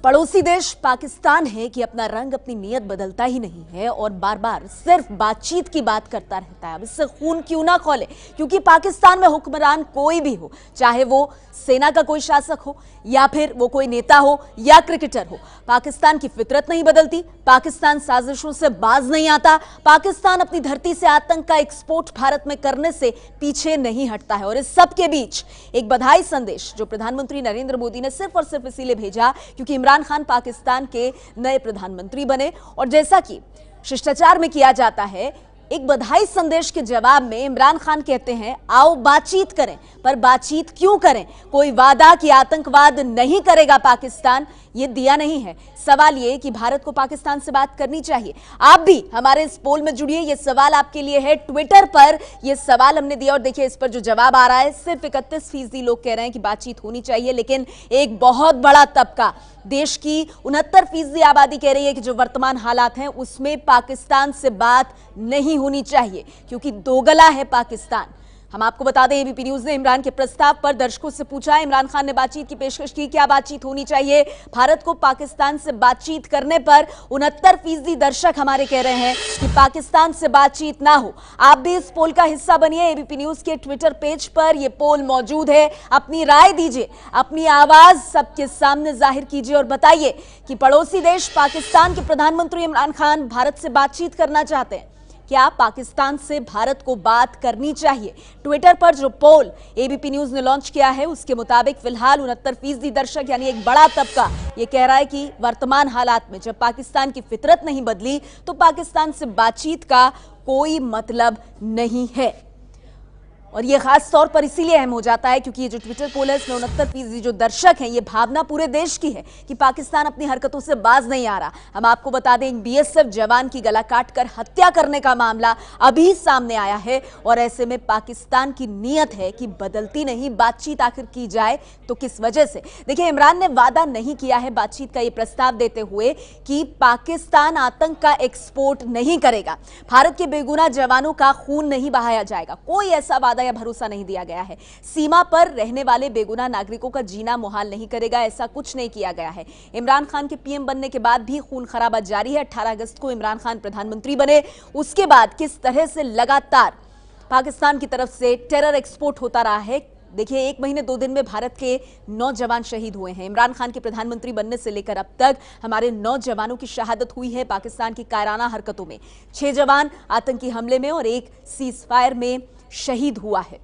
पड़ोसी देश पाकिस्तान है कि अपना रंग अपनी नीयत बदलता ही नहीं है और बार बार सिर्फ बातचीत की बात करता रहता है। अब इससे खून क्यों ना खौले, क्योंकि पाकिस्तान में हुक्मरान कोई भी हो, चाहे वो सेना का कोई शासक हो या फिर वो कोई नेता हो या क्रिकेटर हो, पाकिस्तान की फितरत नहीं बदलती, पाकिस्तान साजिशों से बाज नहीं आता, पाकिस्तान अपनी धरती से आतंक का एक्सपोर्ट भारत में करने से पीछे नहीं हटता है। और इस सब के बीच एक बधाई संदेश जो प्रधानमंत्री नरेंद्र मोदी ने सिर्फ और सिर्फ इसीलिए भेजा क्योंकि इमरान खान पाकिस्तान के नए प्रधानमंत्री बने। और जैसा कि शिष्टाचार में किया जाता है, एक बधाई संदेश के जवाब में इमरान खान कहते हैं आओ बातचीत करें। पर बातचीत क्यों करें? कोई वादा कि आतंकवाद नहीं करेगा पाकिस्तान, ये दिया नहीं है। सवाल ये कि भारत को पाकिस्तान से बात करनी चाहिए। आप भी हमारे इस पोल में जुड़िए, ये सवाल आपके लिए है। ट्विटर पर ये सवाल हमने दिया और देखिए इस पर जो जवाब आ रहा है, सिर्फ 31% लोग कह रहे हैं कि बातचीत होनी चाहिए, लेकिन एक बहुत बड़ा तबका, देश की 69% आबादी कह रही है कि जो वर्तमान हालात हैं उसमें पाकिस्तान से बात नहीं होनी चाहिए क्योंकि दोगला है पाकिस्तान। हम आपको बता दें, एबीपी न्यूज ने इमरान के प्रस्ताव पर दर्शकों से पूछा। इमरान खान ने बातचीत की पेशकश की, क्या बातचीत होनी चाहिए? भारत को पाकिस्तान से बातचीत करने पर 69% दर्शक हमारे कह रहे हैं कि पाकिस्तान से बातचीत ना हो। आप भी इस पोल का हिस्सा बनिए। एबीपी न्यूज के ट्विटर पेज पर यह पोल मौजूद है। अपनी राय दीजिए, अपनी आवाज सबके सामने जाहिर कीजिए और बताइए कि पड़ोसी देश पाकिस्तान के प्रधानमंत्री इमरान खान भारत से बातचीत करना चाहते हैं। क्या पाकिस्तान से भारत को बात करनी चाहिए? ट्विटर पर जो पोल एबीपी न्यूज ने लॉन्च किया है उसके मुताबिक फिलहाल 69% दर्शक यानी एक बड़ा तबका ये कह रहा है कि वर्तमान हालात में जब पाकिस्तान की फितरत नहीं बदली तो पाकिस्तान से बातचीत का कोई मतलब नहीं है। और ये खास तौर पर इसीलिए अहम हो जाता है क्योंकि ये जो ट्विटर पोल है इसमें 69% जो दर्शक हैं, ये भावना पूरे देश की है कि पाकिस्तान अपनी हरकतों से बाज नहीं आ रहा। हम आपको बता दें, बीएसएफ जवान की गला काटकर हत्या करने का मामला अभी सामने आया है और ऐसे में पाकिस्तान की नीयत है कि बदलती नहीं, बातचीत आखिर की जाए तो किस वजह से? देखिए, इमरान ने वादा नहीं किया है बातचीत का ये प्रस्ताव देते हुए कि पाकिस्तान आतंक का एक्सपोर्ट नहीं करेगा, भारत के बेगुनाह जवानों का खून नहीं बहाया जाएगा, कोई ऐसा वादा या भरोसा नहीं दिया गया है। सीमा पर रहने वाले बेगुनाह नागरिकों का जीना मुहाल नहीं करेगा, ऐसा कुछ नहीं किया गया है। इमरान खान के पीएम बनने के बाद भी खून खराबा जारी है। 18 अगस्त को इमरान खान प्रधानमंत्री बने, उसके बाद किस तरह से लगातार पाकिस्तान की तरफ से टेरर एक्सपोर्ट होता रहा है। देखिए, 1 महीने 2 दिन में भारत के 9 जवान शहीद हुए हैं। इमरान खान के प्रधानमंत्री बनने से लेकर अब तक हमारे 9 जवानों की शहादत हुई है पाकिस्तान की कायराना हरकतों में। 6 जवान आतंकी हमले में और 1 सीजफायर में शहीद हुआ है।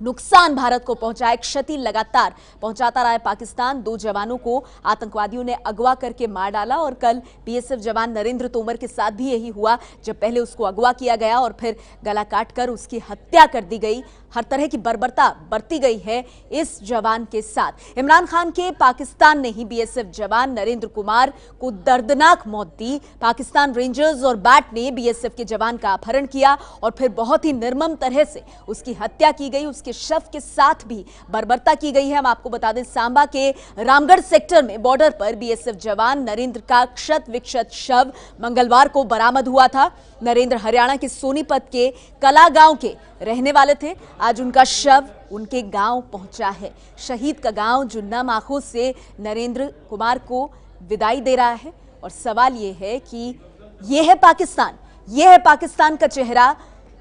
नुकसान भारत को पहुंचाए, क्षति लगातार पहुंचाता रहा है पाकिस्तान। 2 जवानों को आतंकवादियों ने अगवा करके मार डाला और कल बीएसएफ जवान नरेंद्र तोमर के साथ भी यही हुआ, जब पहले उसको अगवा किया गया और फिर गला काटकर उसकी हत्या कर दी गई। हर तरह की बर्बरता बरती गई है इस जवान के साथ। इमरान खान के पाकिस्तान ने ही बीएसएफ जवान नरेंद्र कुमार को दर्दनाक मौत दी। पाकिस्तान रेंजर्स और बैट ने बीएसएफ के जवान का अपहरण किया और फिर बहुत ही निर्मम तरह से उसकी हत्या की गई। उसके शव के साथ भी बर्बरता की गई है। हम आपको बता दें, सांबा के रामगढ़ सेक्टर में बॉर्डर पर बीएसएफ जवान नरेंद्र का क्षत विक्षत शव मंगलवार को बरामद हुआ था। नरेंद्र हरियाणा के सोनीपत के कला गांव के रहने वाले थे। आज उनका शव उनके गांव पहुंचा है। शहीद का गांव जो नम आंखों से नरेंद्र कुमार को विदाई दे रहा है। और सवाल यह है कि यह है पाकिस्तान, यह है पाकिस्तान का चेहरा।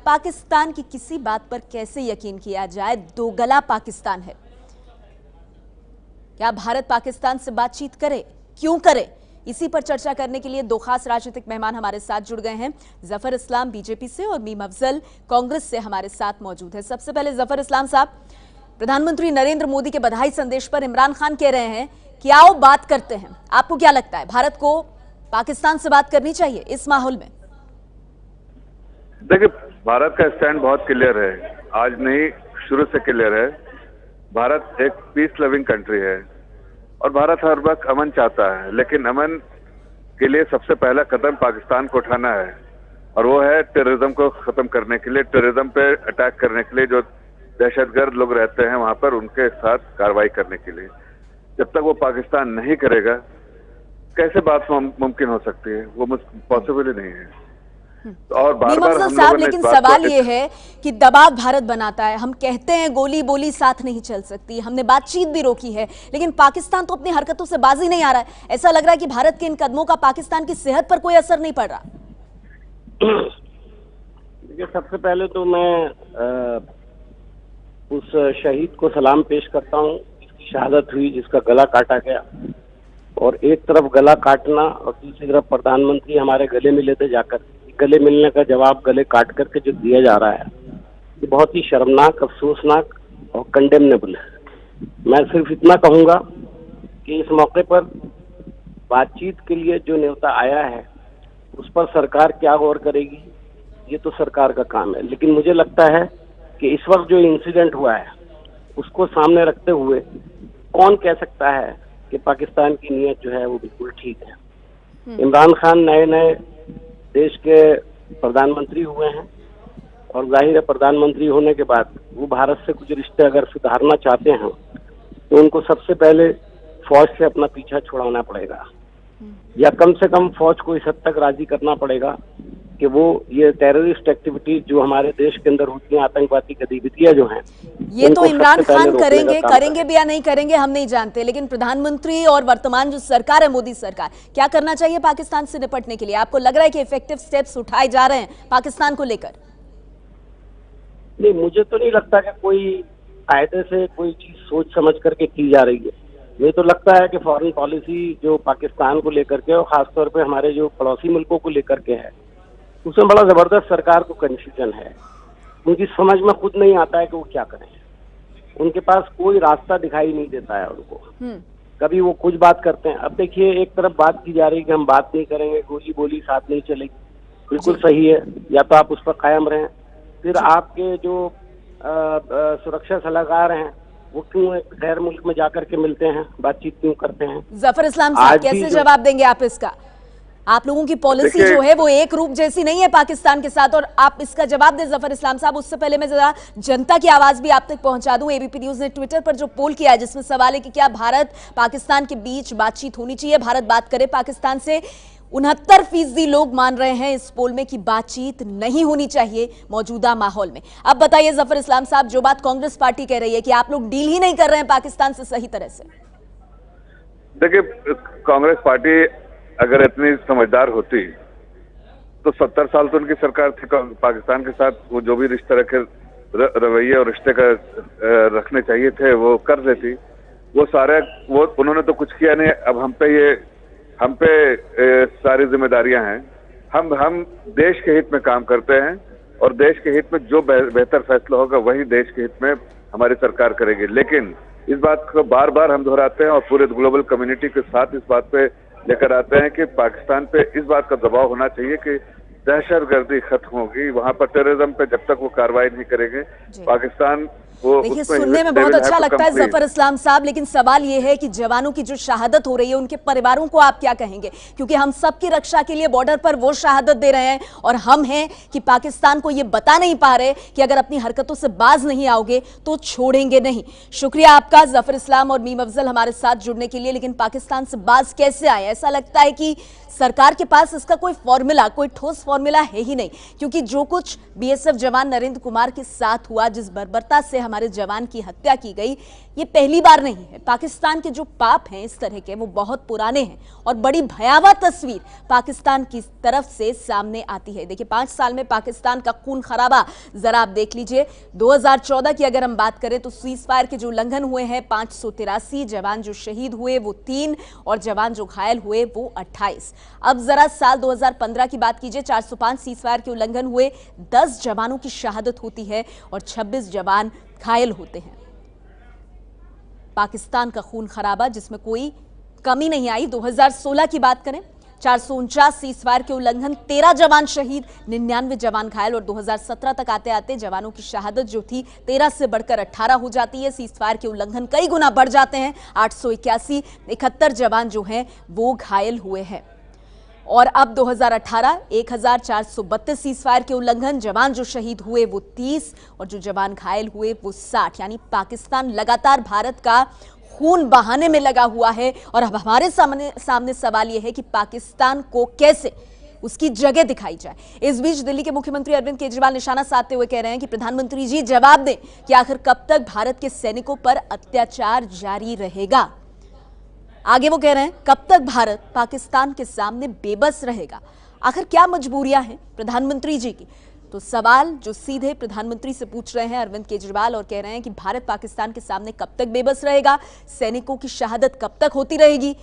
पाकिस्तान की किसी बात पर कैसे यकीन किया जाए? दोगला पाकिस्तान है। क्या भारत पाकिस्तान से बातचीत करे? क्यों करे? इसी पर चर्चा करने के लिए 2 खास राजनीतिक मेहमान हमारे साथ जुड़ गए हैं। जफर इस्लाम बीजेपी से और मीम अफजल कांग्रेस से हमारे साथ मौजूद है। सबसे पहले जफर इस्लाम साहब, प्रधानमंत्री नरेंद्र मोदी के बधाई संदेश पर इमरान खान कह रहे हैं कि आओ बात करते हैं। आपको क्या लगता है, भारत को पाकिस्तान से बात करनी चाहिए इस माहौल में? देखिए, भारत का स्टैंड बहुत क्लियर है, आज नहीं शुरू से क्लियर है। भारत एक पीस लविंग कंट्री है और भारत हर वक्त अमन चाहता है, लेकिन अमन के लिए सबसे पहला कदम पाकिस्तान को उठाना है और वो है टेररिज्म को खत्म करने के लिए, टेररिज्म पे अटैक करने के लिए, जो दहशतगर्द लोग रहते हैं वहां पर उनके साथ कार्रवाई करने के लिए। जब तक वो पाकिस्तान नहीं करेगा कैसे बात मुमकिन हो सकती है? वो पॉसिबल ही नहीं है। और बार मीम बार अफजल हम साहब, लोगों ने इस लेकिन बात सवाल को ये है कि दबाव भारत बनाता है। हम कहते हैं गोली बोली साथ नहीं चल सकती, हमने बातचीत भी रोकी है, लेकिन पाकिस्तान तो अपनी हरकतों से बाज ही नहीं आ रहा है। ऐसा लग रहा है कि भारत के इन कदमों का पाकिस्तान की सेहत पर कोई असर नहीं पड़ रहा। देखिए, सबसे पहले तो मैं उस शहीद को सलाम पेश करता हूँ जिसकी शहादत हुई, जिसका गला काटा गया। और एक तरफ गला काटना और दूसरी तरफ प्रधानमंत्री हमारे गले मिले थे जाकर, गले मिलने का जवाब गले काट करके जो दिया जा रहा है, ये बहुत ही शर्मनाक, अफसोसनाक और कंडेमनेबल है। मैं सिर्फ इतना कहूँगा कि इस मौके पर बातचीत के लिए जो न्योता आया है उस पर सरकार क्या गौर करेगी, ये तो सरकार का काम है। लेकिन मुझे लगता है कि इस वक्त जो इंसिडेंट हुआ है उसको सामने रखते हुए कौन कह सकता है कि पाकिस्तान की नीयत जो है वो बिल्कुल ठीक है। इमरान खान नए नए देश के प्रधानमंत्री हुए हैं और जाहिर है प्रधानमंत्री होने के बाद वो भारत से कुछ रिश्ते अगर सुधारना चाहते हैं तो उनको सबसे पहले फौज से अपना पीछा छुड़ाना पड़ेगा, या कम से कम फौज को इस हद तक राजी करना पड़ेगा कि वो ये टेररिस्ट एक्टिविटीज जो हमारे देश के अंदर होती हैं, आतंकवादी गतिविधियां जो हैं, ये तो इमरान खान करेंगे करेंगे भी या नहीं करेंगे हम नहीं जानते, लेकिन प्रधानमंत्री और वर्तमान जो सरकार है, मोदी सरकार, क्या करना चाहिए पाकिस्तान से निपटने के लिए? आपको लग रहा है कि इफेक्टिव स्टेप्स उठाए जा रहे हैं पाकिस्तान को लेकर? नहीं, मुझे तो नहीं लगता कि कोई कायदे से कोई चीज सोच समझ करके की जा रही है। मुझे तो लगता है कि फॉरेन पॉलिसी जो पाकिस्तान को लेकर के और खासतौर पे हमारे जो पड़ोसी मुल्कों को लेकर के है, उसमें बड़ा जबरदस्त सरकार को कंफ्यूजन है। उनकी समझ में खुद नहीं आता है कि वो क्या करें। उनके पास कोई रास्ता दिखाई नहीं देता है उनको। कभी वो कुछ बात करते हैं। अब देखिए, एक तरफ बात की जा रही है कि हम बात नहीं करेंगे, गोली बोली साथ नहीं चलेगी, बिल्कुल सही है, या तो आप उस पर कायम रहें। फिर आपके जो सुरक्षा सलाहकार हैं वो क्यों एक गैर मुल्क में जाकर के मिलते हैं, बातचीत क्यों करते हैं? जफर इस्लाम साहब, कैसे जवाब देंगे आप इसका? आप लोगों की पॉलिसी जो है वो एक रूप जैसी नहीं है पाकिस्तान के साथ, और आप इसका जवाब दें जफर इस्लाम साहब। उससे पहले मैं जरा जनता की आवाज भी आप तक पहुंचा दूं। एबीपी न्यूज ने ट्विटर पर जो पोल किया है जिसमें सवाल है कि क्या भारत पाकिस्तान के बीच बातचीत होनी चाहिए, भारत बात करे पाकिस्तान से। 69% लोग मान रहे हैं इस पोल में कि बातचीत नहीं होनी चाहिए मौजूदा माहौल में। अब बताइए जफर इस्लाम साहब, जो बात कांग्रेस पार्टी कह रही है कि आप लोग डील ही नहीं कर रहे हैं पाकिस्तान से सही तरह से। देखिए, कांग्रेस पार्टी अगर इतनी समझदार होती तो 70 साल तो उनकी सरकार थी पाकिस्तान के साथ। वो जो भी रिश्ते रखे, रवैये और रिश्ते का रखने चाहिए थे वो कर देती। वो सारे उन्होंने तो कुछ किया नहीं। अब हम पे सारी जिम्मेदारियां हैं। हम देश के हित में काम करते हैं और देश के हित में जो बेहतर फैसला होगा वही देश के हित में हमारी सरकार करेगी। लेकिन इस बात को बार बार हम दोहराते हैं और पूरे ग्लोबल कम्युनिटी के साथ इस बात पे लेकर आते हैं कि पाकिस्तान पे इस बात का दबाव होना चाहिए कि दहशतगर्दी खत्म होगी। वहां पर टेररिज्म पे जब तक वो कार्रवाई नहीं करेंगे पाकिस्तान वो। देखिए, सुनने में बहुत अच्छा लगता है जफर इस्लाम साहब, लेकिन सवाल यह है कि जवानों की जो शहादत हो रही है उनके परिवारों को आप क्या कहेंगे? क्योंकि हम सबकी रक्षा के लिए बॉर्डर पर वो शहादत दे रहे हैं और हम हैं कि पाकिस्तान को ये बता नहीं पा रहे कि अगर अपनी हरकतों से बाज नहीं आओगे तो छोड़ेंगे नहीं। शुक्रिया आपका जफर इस्लाम और मीम अफजल हमारे साथ जुड़ने के लिए। लेकिन पाकिस्तान से बाज कैसे आए? ऐसा लगता है कि सरकार के पास इसका कोई फॉर्मूला, कोई ठोस फॉर्मूला है ही नहीं, क्योंकि जो कुछ बीएसएफ जवान नरेंद्र कुमार के साथ हुआ, जिस बर्बरता से हमारे जवान की हत्या की गई, ये पहली बार नहीं है। पाकिस्तान के जो पाप हैं इस तरह के, वो बहुत पुराने हैं और बड़ी भयावह तस्वीर पाकिस्तान की तरफ से सामने आती है। देखिए, 5 साल में पाकिस्तान का खून खराबा जरा आप देख लीजिए। 2014 की अगर हम बात करें तो सीज फायर के जो उल्लंघन हुए हैं 583, जवान जो शहीद हुए वो 3 और जवान जो घायल हुए वो 28। अब जरा साल 2015 की बात कीजिए, 405 सीज फायर के उल्लंघन हुए, 10 जवानों की शहादत होती है और 26 जवान घायल होते हैं। पाकिस्तान का खून खराबा जिसमें कोई कमी नहीं आई। 2016 की बात करें, 449 सीज फायर के उल्लंघन, 13 जवान शहीद, 99 जवान घायल, और 2017 तक आते आते जवानों की शहादत जो थी 13 से बढ़कर 18 हो जाती है। सीज फायर के उल्लंघन कई गुना बढ़ जाते हैं, 881, 71 जवान जो हैं वो घायल हुए हैं। और अब 2018 1432 सीज फायर के उल्लंघन, जवान जो शहीद हुए वो 30 और जो जवान घायल हुए वो 60। यानी पाकिस्तान लगातार भारत का खून बहाने में लगा हुआ है। और अब हमारे सामने सवाल यह है कि पाकिस्तान को कैसे उसकी जगह दिखाई जाए। इस बीच दिल्ली के मुख्यमंत्री अरविंद केजरीवाल निशाना साधते हुए कह रहे हैं कि प्रधानमंत्री जी जवाब दें कि आखिर कब तक भारत के सैनिकों पर अत्याचार जारी रहेगा। आगे वो कह रहे हैं कब तक भारत पाकिस्तान के सामने बेबस रहेगा। आखिर क्या मजबूरियां हैं प्रधानमंत्री जी की? तो सवाल जो सीधे प्रधानमंत्री से पूछ रहे हैं अरविंद केजरीवाल और कह रहे हैं कि भारत पाकिस्तान के सामने कब तक बेबस रहेगा, सैनिकों की शहादत कब तक होती रहेगी।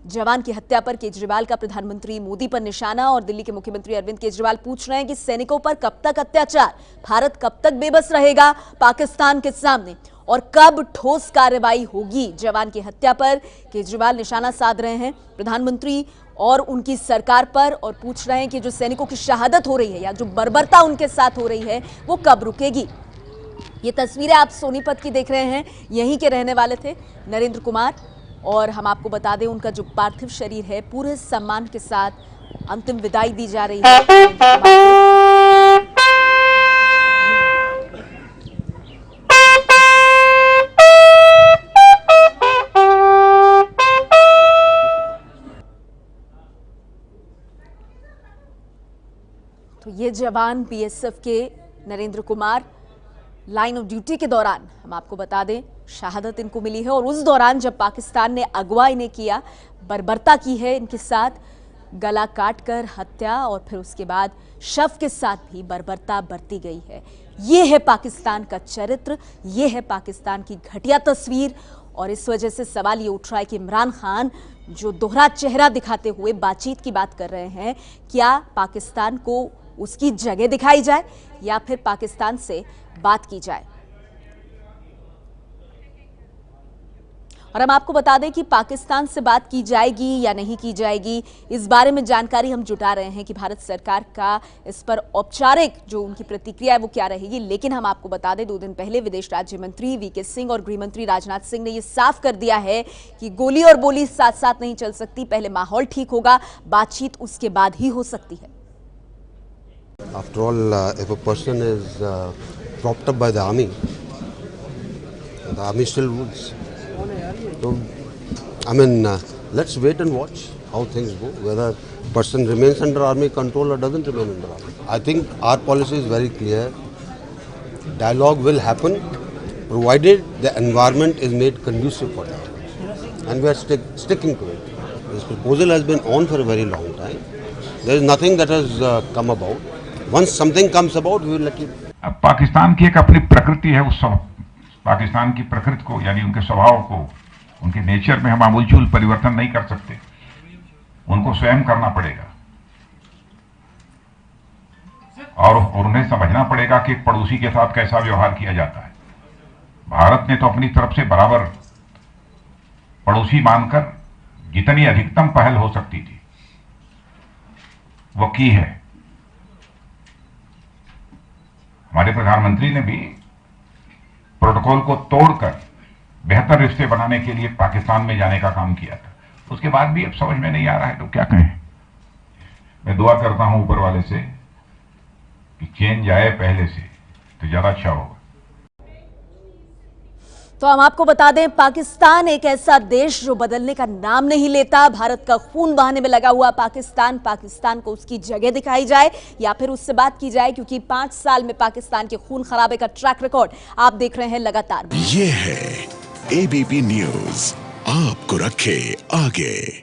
जवान की हत्या पर केजरीवाल का प्रधानमंत्री मोदी पर निशाना और दिल्ली के मुख्यमंत्री अरविंद केजरीवाल पूछ रहे हैं कि सैनिकों पर कब तक अत्याचार, भारत कब तक बेबस रहेगा पाकिस्तान के सामने और कब ठोस कार्रवाई होगी जवान की हत्या पर। केजरीवाल निशाना साध रहे हैं प्रधानमंत्री और उनकी सरकार पर और पूछ रहे हैं कि जो सैनिकों की शहादत हो रही है या जो बर्बरता उनके साथ हो रही है वो कब रुकेगी। ये तस्वीरें आप सोनीपत की देख रहे हैं, यहीं के रहने वाले थे नरेंद्र कुमार और हम आपको बता दें उनका जो पार्थिव शरीर है पूरे सम्मान के साथ अंतिम विदाई दी जा रही है। तो ये जवान बीएसएफ के Narendra Kumar line of duty के दौरान हम आपको बता दें शहादत इनको मिली है और उस दौरान जब पाकिस्तान ने अगवा इन्हें किया, बर्बरता की है इनके साथ, गला काटकर हत्या और फिर उसके बाद शव के साथ भी बर्बरता बरती गई है। ये है पाकिस्तान का चरित्र, ये है पाकिस्तान की घटिया तस्वीर और इस वजह से सवाल ये उठ रहा है कि इमरान खान जो दोहरा चेहरा दिखाते हुए बातचीत की बात कर रहे हैं, क्या पाकिस्तान को उसकी जगह दिखाई जाए या फिर पाकिस्तान से बात की जाए। और हम आपको बता दें कि पाकिस्तान से बात की जाएगी या नहीं की जाएगी, इस बारे में जानकारी हम जुटा रहे हैं कि भारत सरकार का इस पर औपचारिक जो उनकी प्रतिक्रिया है वो क्या रहेगी। लेकिन हम आपको बता दें 2 दिन पहले विदेश राज्य मंत्री वीके सिंह और गृह मंत्री राजनाथ सिंह ने यह साफ कर दिया है कि गोली और बोली साथ साथ नहीं चल सकती, पहले माहौल ठीक होगा, बातचीत उसके बाद ही हो सकती है। After all, if a person is propped up by the army still rules. So, I mean, let's wait and watch how things go, whether person remains under army control or doesn't remain under army. I think our policy is very clear. Dialogue will happen, provided the environment is made conducive for that. And we are sticking to it. This proposal has been on for a very long time. There is nothing that has come about. Once something comes about, we will let you. अब पाकिस्तान की एक अपनी प्रकृति है, उस पाकिस्तान की प्रकृति को यानी उनके स्वभाव को, उनके नेचर में हम आमूलचूल परिवर्तन नहीं कर सकते, उनको स्वयं करना पड़ेगा और उन्हें समझना पड़ेगा कि एक पड़ोसी के साथ कैसा व्यवहार किया जाता है। भारत ने तो अपनी तरफ से बराबर पड़ोसी मानकर जितनी अधिकतम पहल हो सकती थी वो की है। हमारे प्रधानमंत्री ने भी प्रोटोकॉल को तोड़कर बेहतर रिश्ते बनाने के लिए पाकिस्तान में जाने का काम किया था। उसके बाद भी अब समझ में नहीं आ रहा है तो क्या कहें। मैं दुआ करता हूं ऊपर वाले से कि चेंज आए पहले से तो ज्यादा अच्छा होगा। तो हम आपको बता दें पाकिस्तान एक ऐसा देश जो बदलने का नाम नहीं लेता। भारत का खून बहाने में लगा हुआ पाकिस्तान को उसकी जगह दिखाई जाए या फिर उससे बात की जाए, क्योंकि 5 साल में पाकिस्तान के खून खराबे का ट्रैक रिकॉर्ड आप देख रहे हैं लगातार। ये है एबीपी न्यूज, आपको रखे आगे।